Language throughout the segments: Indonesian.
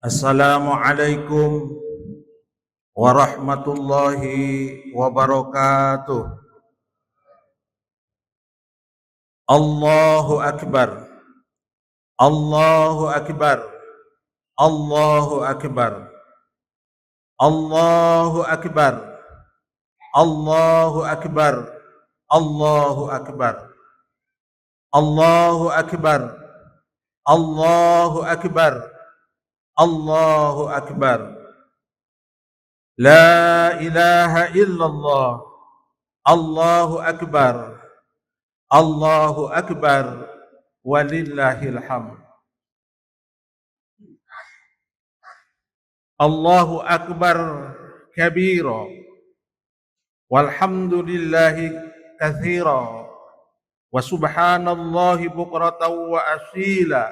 Assalamualaikum warahmatullahi wabarakatuh. Allahu Akbar. Allahu Akbar. Allahu Akbar. Allahu Akbar. Allahu Akbar. Allahu Akbar. Allahu Akbar. Allahu Akbar. Allahu Akbar. La ilaha illallah. Allahu Akbar. Allahu Akbar. Walillahil hamd. Allahu Akbar kabira. Walhamdulillahi katsira. Wa subhanallahi bukratan wa asila.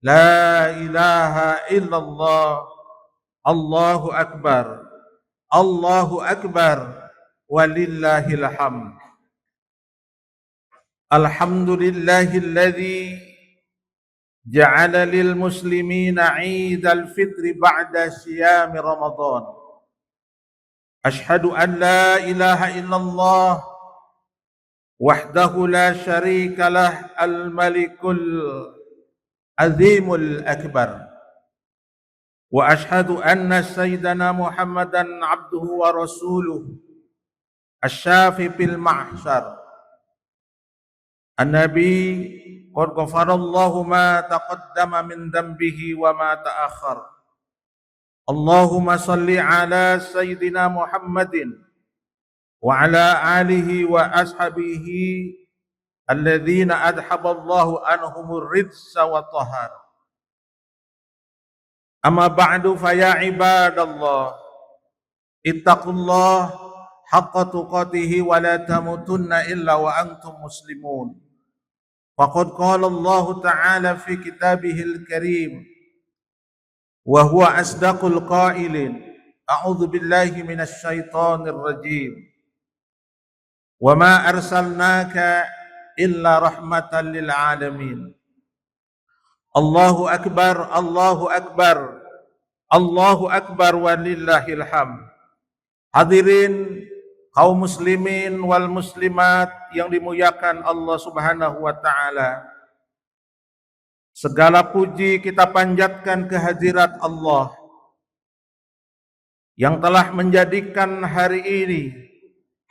La ilaha illallah. Allahu Akbar. Allahu Akbar. Walillahil hamd. Alhamdulillahilladzi ja'ala lil muslimina 'idal fitri ba'da siyami Ramadan. Ashhadu an la ilaha illallah wahdahu la syarika lah al-malikul azimul akbar. Wa ashhadu anna sayyidana Muhammadan 'abduhu wa rasuluhu asy-syafi fil mahsyar. An-Nabi qad ghafarallahu ma taqaddama min dhanbihi wa ma ta'akhkhar. Allahumma salli ala sayyidina Muhammadin wa ala alihi wa ashabihi alladzina adhaballahu anhumur ridsa wa tahar. Amma ba'du fa ya ibadallah ittaqullah haqqa tuqatih wa la tamutunna illa wa antum muslimun. Faqad qala Allah Ta'ala fi kitabihil karim wa huwa asdaqul qailin. A'udzu billahi minasy syaithanir rajim. Wa ma arsalnaka illa rahmatan lil alamin. Allahu akbar, Allahu akbar. Allahu akbar walillahil hamd. Hadirin kaum muslimin wal muslimat yang dimuliakan Allah Subhanahu wa taala. Segala puji kita panjatkan kehadirat Allah yang telah menjadikan hari ini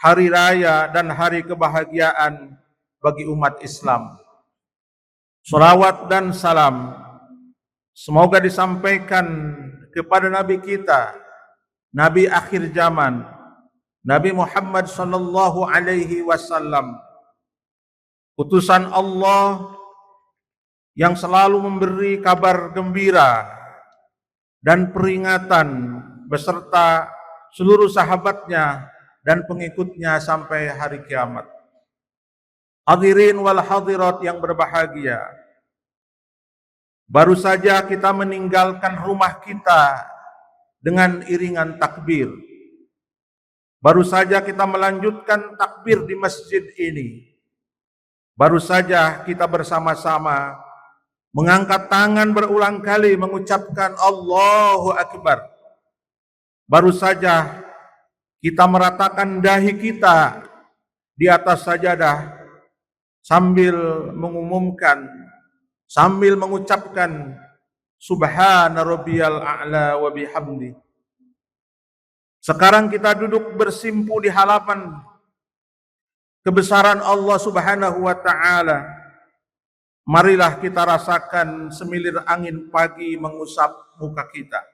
hari raya dan hari kebahagiaan bagi umat Islam. Salawat dan salam semoga disampaikan kepada Nabi kita, Nabi akhir zaman, Nabi Muhammad sallallahu alaihi wasallam, utusan Allah yang selalu memberi kabar gembira dan peringatan beserta seluruh sahabatnya dan pengikutnya sampai hari kiamat. Hadirin wal hadirat yang berbahagia, baru saja kita meninggalkan rumah kita dengan iringan takbir. Baru saja kita melanjutkan takbir di masjid ini. Baru saja kita bersama-sama mengangkat tangan berulang kali mengucapkan Allahu Akbar. Baru saja kita meratakan dahi kita di atas sajadah sambil mengumumkan, sambil mengucapkan Subhana rabbiyal a'la wa bihamdi. Sekarang kita duduk bersimpu di hadapan kebesaran Allah Subhanahu wa taala. Marilah kita rasakan semilir angin pagi mengusap muka kita.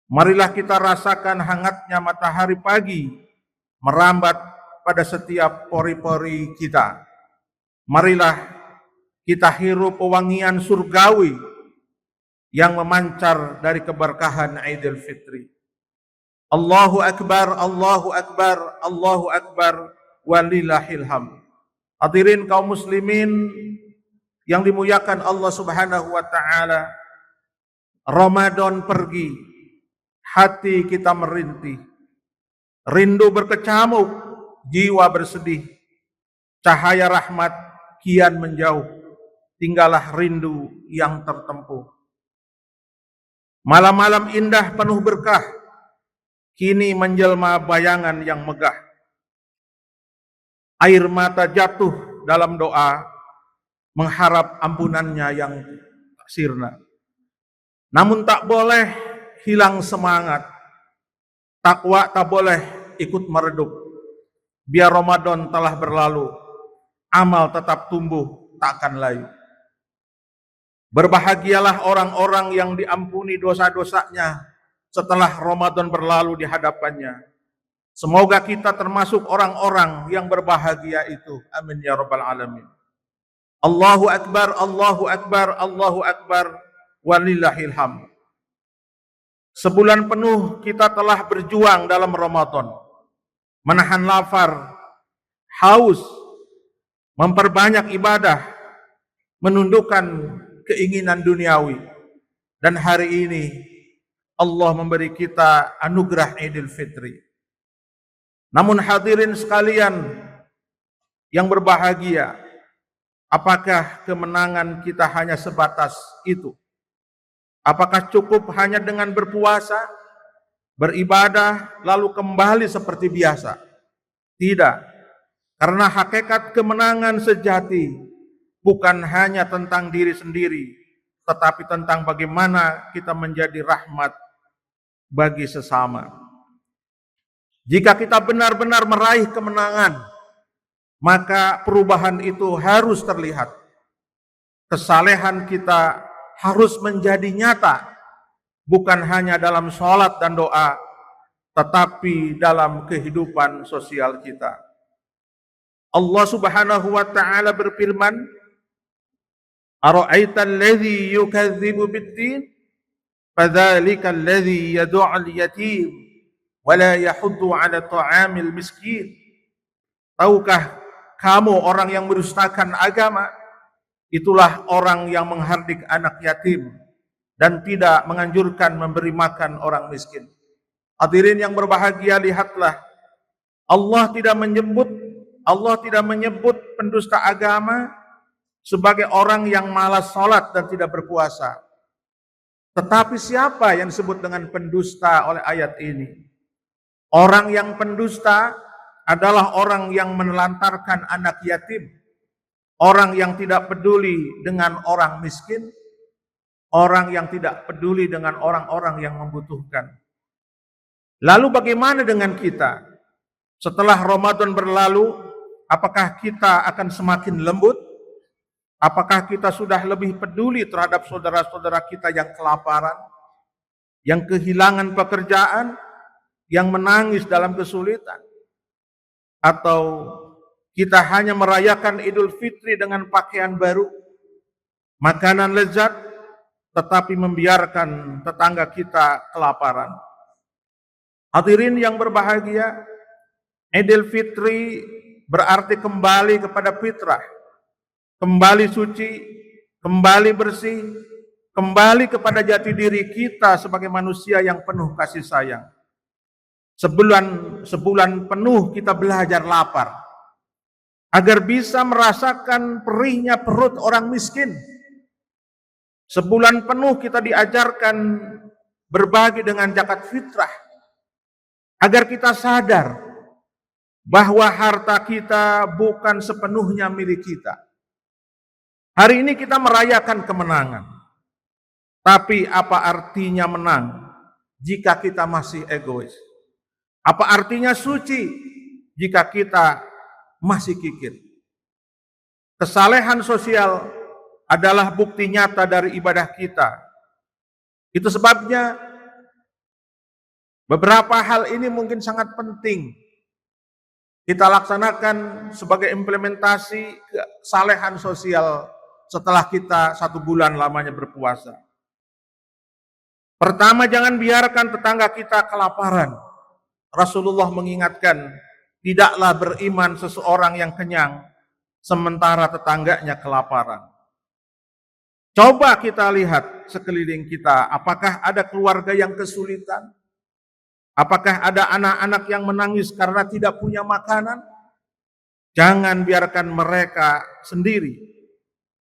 Marilah kita rasakan hangatnya matahari pagi merambat pada setiap pori-pori kita. Marilah kita hirup pewangian surgawi yang memancar dari keberkahan Idul Fitri. Allahu Akbar, Allahu Akbar, Allahu Akbar, walillahil hamd. Hadirin kaum muslimin yang dimuliakan Allah Subhanahu wa taala, Ramadan pergi, hati kita merintih, rindu berkecamuk, jiwa bersedih, cahaya rahmat kian menjauh, tinggallah rindu yang tertempuh. Malam-malam indah penuh berkah, kini menjelma bayangan yang megah. Air mata jatuh dalam doa, mengharap ampunannya yang tak sirna. Namun tak boleh hilang semangat, takwa tak boleh ikut meredup. Biar Ramadan telah berlalu, amal tetap tumbuh takkan layu. Berbahagialah orang-orang yang diampuni dosa-dosanya setelah Ramadan berlalu di hadapannya. Semoga kita termasuk orang-orang yang berbahagia itu. Amin ya rabbal alamin. Allahu akbar, Allahu akbar, Allahu akbar, walillahil hamd. Sebulan penuh kita telah berjuang dalam Ramadan, menahan lapar, haus, memperbanyak ibadah, menundukkan keinginan duniawi. Dan hari ini Allah memberi kita anugerah Idul Fitri. Namun hadirin sekalian yang berbahagia, apakah kemenangan kita hanya sebatas itu? Apakah cukup hanya dengan berpuasa, beribadah, lalu kembali seperti biasa? Tidak, karena hakikat kemenangan sejati bukan hanya tentang diri sendiri, tetapi tentang bagaimana kita menjadi rahmat bagi sesama. Jika kita benar-benar meraih kemenangan, maka perubahan itu harus terlihat. Kesalehan kita harus menjadi nyata, bukan hanya dalam sholat dan doa, tetapi dalam kehidupan sosial kita. Allah Subhanahu wa ta'ala berfirman, "Ara'aita alladhi yukadzibu bid-din, fadzalika alladhi yad'u'al yatim wa la yahuddu 'ala ta'amil miskin." Tahukah kamu orang yang mendustakan agama? Itulah orang yang menghardik anak yatim dan tidak menganjurkan memberi makan orang miskin. Hadirin yang berbahagia, lihatlah, Allah tidak menyebut pendusta agama sebagai orang yang malas sholat dan tidak berpuasa. Tetapi siapa yang disebut dengan pendusta oleh ayat ini? Orang yang pendusta adalah orang yang menelantarkan anak yatim, orang yang tidak peduli dengan orang miskin, orang yang tidak peduli dengan orang-orang yang membutuhkan. Lalu bagaimana dengan kita? Setelah Ramadan berlalu, apakah kita akan semakin lembut? Apakah kita sudah lebih peduli terhadap saudara-saudara kita yang kelaparan, yang kehilangan pekerjaan, yang menangis dalam kesulitan? Atau kita hanya merayakan Idul Fitri dengan pakaian baru, makanan lezat, tetapi membiarkan tetangga kita kelaparan? Hadirin yang berbahagia, Idul Fitri berarti kembali kepada fitrah, kembali suci, kembali bersih, kembali kepada jati diri kita sebagai manusia yang penuh kasih sayang. Sebulan penuh kita belajar lapar, agar bisa merasakan perihnya perut orang miskin. Sebulan penuh kita diajarkan berbagi dengan zakat fitrah, agar kita sadar bahwa harta kita bukan sepenuhnya milik kita. Hari ini kita merayakan kemenangan, tapi apa artinya menang jika kita masih egois? Apa artinya suci jika kita masih kikir? Kesalehan sosial adalah bukti nyata dari ibadah kita. Itu sebabnya beberapa hal ini mungkin sangat penting kita laksanakan sebagai implementasi kesalehan sosial setelah kita 1 bulan lamanya berpuasa. Pertama, jangan biarkan tetangga kita kelaparan. Rasulullah mengingatkan, tidaklah beriman seseorang yang kenyang sementara tetangganya kelaparan. Coba kita lihat sekeliling kita, apakah ada keluarga yang kesulitan? Apakah ada anak-anak yang menangis karena tidak punya makanan? Jangan biarkan mereka sendiri.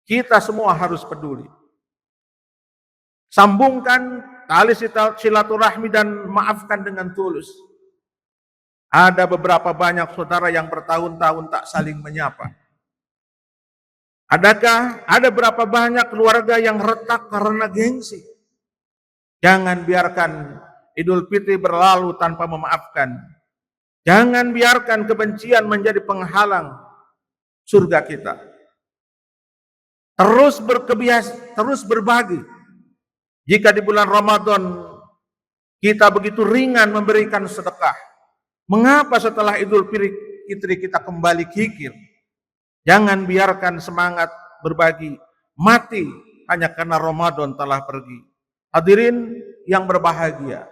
Kita semua harus peduli. Sambungkan tali silaturahmi dan maafkan dengan tulus. Ada beberapa banyak saudara yang bertahun-tahun tak saling menyapa. Adakah ada berapa banyak keluarga yang retak karena gengsi? Jangan biarkan Idul Fitri berlalu tanpa memaafkan. Jangan biarkan kebencian menjadi penghalang surga kita. Terus berbagi. Jika di bulan Ramadan kita begitu ringan memberikan sedekah, mengapa setelah Idul Fitri kita kembali kikir? Jangan biarkan semangat berbagi mati hanya karena Ramadan telah pergi. Hadirin yang berbahagia,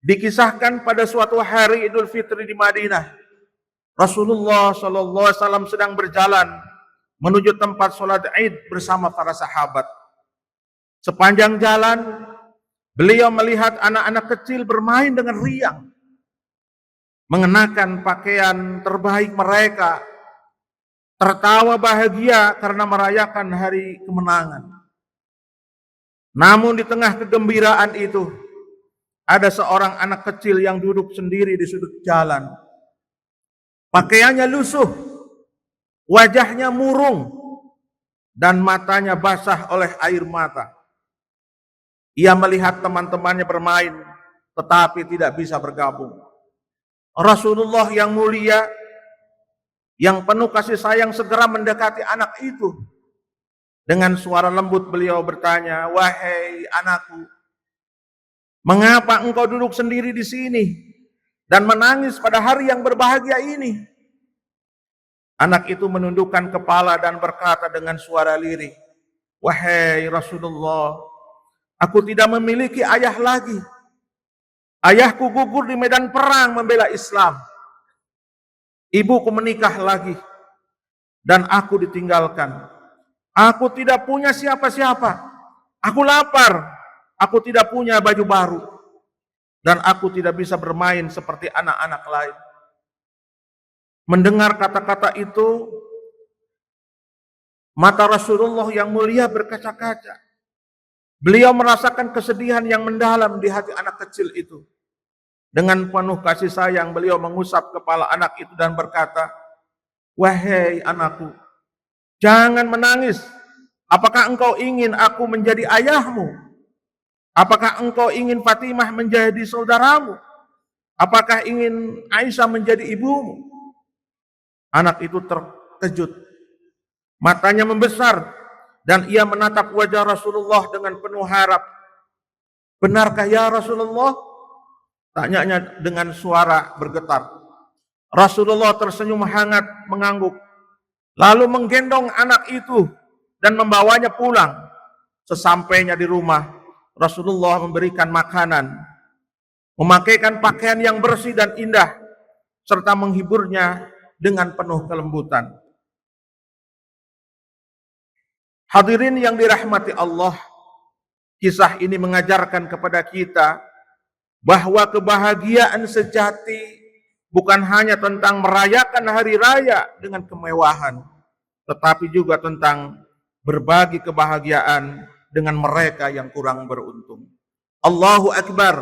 dikisahkan pada suatu hari Idul Fitri di Madinah, Rasulullah SAW sedang berjalan menuju tempat sholat Id bersama para sahabat. Sepanjang jalan, beliau melihat anak-anak kecil bermain dengan riang, mengenakan pakaian terbaik mereka, tertawa bahagia karena merayakan hari kemenangan. Namun di tengah kegembiraan itu, ada seorang anak kecil yang duduk sendiri di sudut jalan. Pakaiannya lusuh, wajahnya murung, dan matanya basah oleh air mata. Ia melihat teman-temannya bermain, tetapi tidak bisa bergabung. Rasulullah yang mulia, yang penuh kasih sayang segera mendekati anak itu. Dengan suara lembut beliau bertanya, "Wahai anakku, mengapa engkau duduk sendiri di sini dan menangis pada hari yang berbahagia ini?" Anak itu menundukkan kepala dan berkata dengan suara lirih, "Wahai Rasulullah, aku tidak memiliki ayah lagi. Ayahku gugur di medan perang membela Islam. Ibuku menikah lagi dan aku ditinggalkan. Aku tidak punya siapa-siapa. Aku lapar. Aku tidak punya baju baru. Dan aku tidak bisa bermain seperti anak-anak lain." Mendengar kata-kata itu, mata Rasulullah yang mulia berkaca-kaca. Beliau merasakan kesedihan yang mendalam di hati anak kecil itu. Dengan penuh kasih sayang beliau mengusap kepala anak itu dan berkata, "Wahai anakku, jangan menangis. Apakah engkau ingin aku menjadi ayahmu? Apakah engkau ingin Fatimah menjadi saudaramu? Apakah ingin Aisyah menjadi ibumu?" Anak itu terkejut. Matanya membesar dan ia menatap wajah Rasulullah dengan penuh harap. "Benarkah ya Rasulullah?" Tanyanya dengan suara bergetar. Rasulullah tersenyum hangat mengangguk, lalu menggendong anak itu dan membawanya pulang. Sesampainya di rumah, Rasulullah memberikan makanan, memakaikan pakaian yang bersih dan indah, serta menghiburnya dengan penuh kelembutan. Hadirin yang dirahmati Allah, kisah ini mengajarkan kepada kita bahwa kebahagiaan sejati bukan hanya tentang merayakan hari raya dengan kemewahan, tetapi juga tentang berbagi kebahagiaan dengan mereka yang kurang beruntung. Allahu Akbar,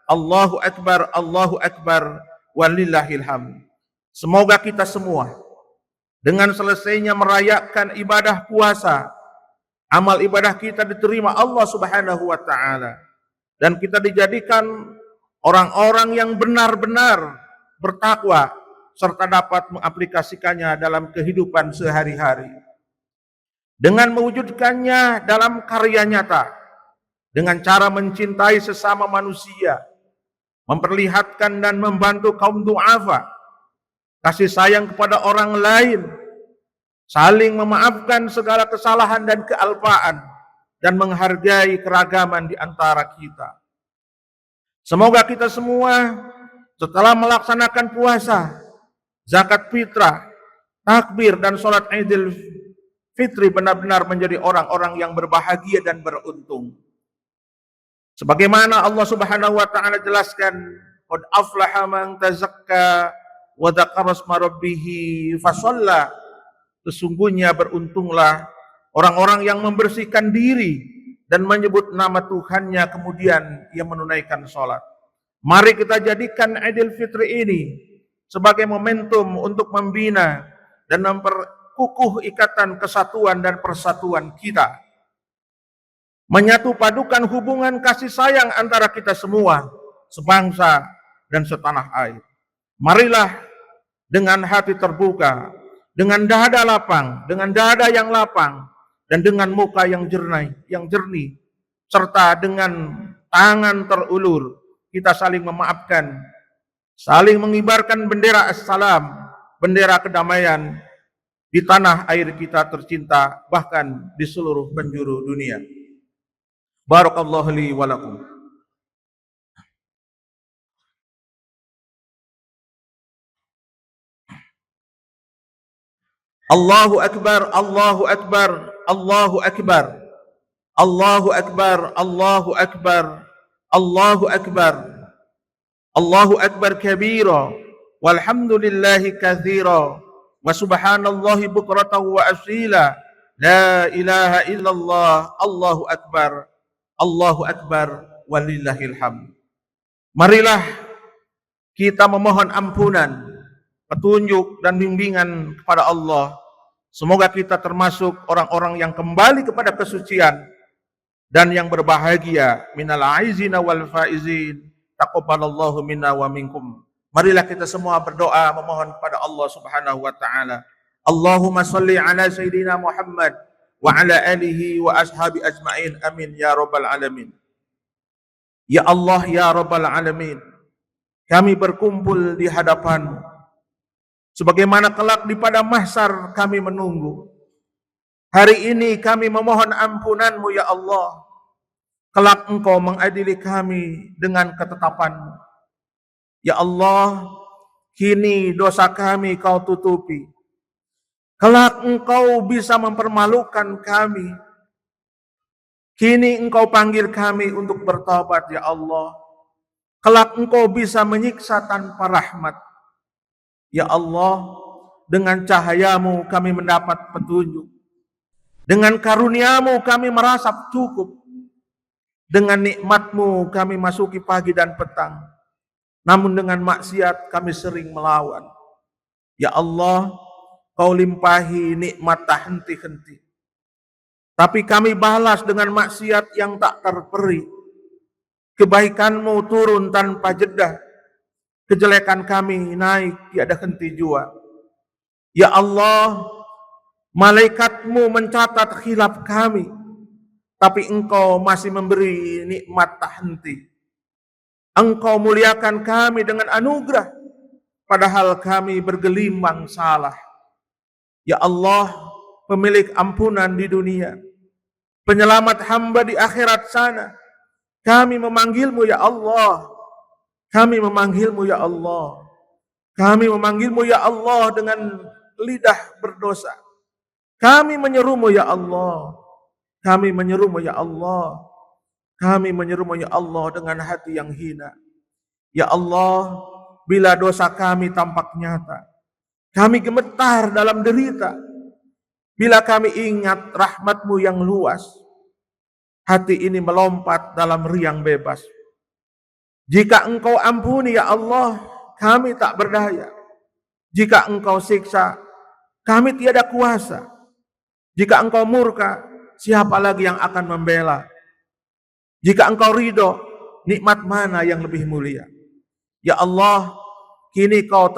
Allahu Akbar, Allahu Akbar, walillahil hamd. Semoga kita semua dengan selesainya merayakan ibadah puasa, amal ibadah kita diterima Allah Subhanahu wa taala, dan kita dijadikan orang-orang yang benar-benar bertakwa serta dapat mengaplikasikannya dalam kehidupan sehari-hari. Dengan mewujudkannya dalam karya nyata, dengan cara mencintai sesama manusia, memperlihatkan dan membantu kaum du'afa, kasih sayang kepada orang lain, saling memaafkan segala kesalahan dan kealpaan, dan menghargai keragaman di antara kita. Semoga kita semua setelah melaksanakan puasa, zakat fitrah, takbir dan sholat Idul Fitri benar-benar menjadi orang-orang yang berbahagia dan beruntung. Sebagaimana Allah Subhanahu wa taala jelaskan, "Qad aflaha man tazakka wa dzakara asma rabbih fasalla." Sesungguhnya beruntunglah orang-orang yang membersihkan diri dan menyebut nama Tuhannya, kemudian ia menunaikan sholat. Mari kita jadikan Idul Fitri ini sebagai momentum untuk membina dan memperkukuh ikatan kesatuan dan persatuan kita. Menyatu padukan hubungan kasih sayang antara kita semua, sebangsa dan setanah air. Marilah dengan hati terbuka, dengan dada lapang, dengan dada yang lapang, dan dengan muka yang jernih, serta dengan tangan terulur, kita saling memaafkan, saling mengibarkan bendera assalam, bendera kedamaian di tanah air kita tercinta, bahkan di seluruh penjuru dunia. Barakallahu li wa lakum. Allahu akbar, Allahu akbar, Allahu akbar. Allahu akbar, Allahu akbar, Allahu akbar. Allahu akbar kabira, walhamdulillahi katsira, wa subhanallahi bukratan wa asila. La ilaha illallah, Allahu akbar, Allahu akbar, walillahil hamd. Marilah kita memohon ampunan, petunjuk dan bimbingan kepada Allah. Semoga kita termasuk orang-orang yang kembali kepada kesucian dan yang berbahagia. Minal aizina wal faizin, taqabbalallahu minna wa minkum. Marilah kita semua berdoa memohon kepada Allah Subhanahu wa taala. Allahumma shalli ala sayyidina Muhammad wa ala alihi wa ashabi ajmain. Amin ya rabbal alamin. Ya Allah ya rabbal alamin, kami berkumpul di hadapan-Mu. Sebagaimana kelak di pada mahsyar kami menunggu. Hari ini kami memohon ampunan-Mu ya Allah. Kelak Engkau mengadili kami dengan ketetapan-Mu. Ya Allah, kini dosa kami Kau tutupi. Kelak Engkau bisa mempermalukan kami. Kini Engkau panggil kami untuk bertobat ya Allah. Kelak Engkau bisa menyiksa tanpa rahmat. Ya Allah, dengan cahaya-Mu kami mendapat petunjuk. Dengan karunia-Mu kami merasa cukup. Dengan nikmat-Mu kami masuki pagi dan petang. Namun dengan maksiat kami sering melawan. Ya Allah, Kau limpahi nikmat tak henti-henti. Tapi kami balas dengan maksiat yang tak terperi. Kebaikan-Mu turun tanpa jeda. Kejelekan kami naik tiada henti jua. Ya Allah, malaikat-Mu mencatat khilaf kami, tapi Engkau masih memberi nikmat tak henti. Engkau muliakan kami dengan anugerah, padahal kami bergelimang salah. Ya Allah, pemilik ampunan di dunia, penyelamat hamba di akhirat sana, kami memanggil-Mu ya Allah. Kami memanggil-Mu ya Allah. Kami memanggil-Mu ya Allah dengan lidah berdosa. Kami menyeru-Mu ya Allah. Kami menyeru-Mu ya Allah. Kami menyeru-Mu ya Allah dengan hati yang hina. Ya Allah, bila dosa kami tampak nyata, kami gemetar dalam derita. Bila kami ingat rahmat-Mu yang luas, hati ini melompat dalam riang bebas. Jika Engkau ampuni ya Allah, kami tak berdaya. Jika Engkau siksa, kami tiada kuasa. Jika Engkau murka, siapa lagi yang akan membela? Jika Engkau ridho, nikmat mana yang lebih mulia? Ya Allah, kini Kau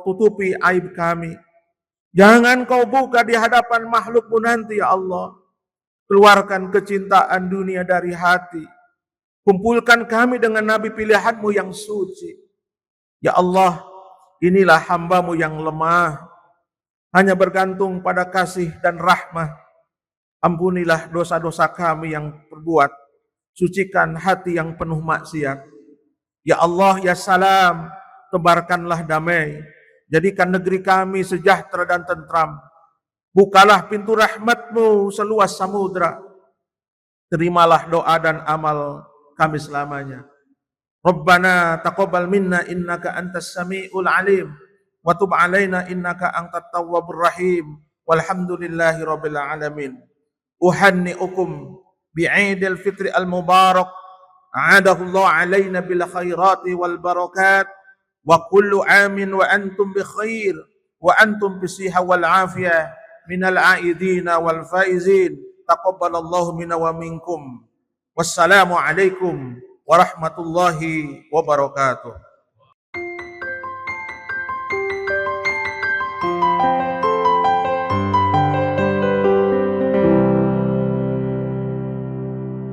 tutupi aib kami. Jangan Kau buka di hadapan makhluk-Mu nanti ya Allah. Keluarkan kecintaan dunia dari hati. Kumpulkan kami dengan Nabi pilihan-Mu yang suci. Ya Allah, inilah hamba-Mu yang lemah, hanya bergantung pada kasih dan rahmah. Ampunilah dosa-dosa kami yang perbuat. Sucikan hati yang penuh maksiat. Ya Allah, ya salam, tebarkanlah damai. Jadikan negeri kami sejahtera dan tentram. Bukalah pintu rahmat-Mu seluas samudra. Terimalah doa dan amal kami selamanya. Rabbana taqabbal minna innaka antas samiul alim wa tub alaina innaka antat tawwabur rahim walhamdulillahi rabbil alamin. Uhanni'ukum bi'idil fitri al-mubarak. A'adahullah alaina bil khairati wal barakat. Wa kullu amin wa antum bi khair. Wa antum bi siha wal afiyah. Minal aidina wal faizin. Taqabbalallahu minna wa minkum. Wassalamu alaikum warahmatullahi wabarakatuh.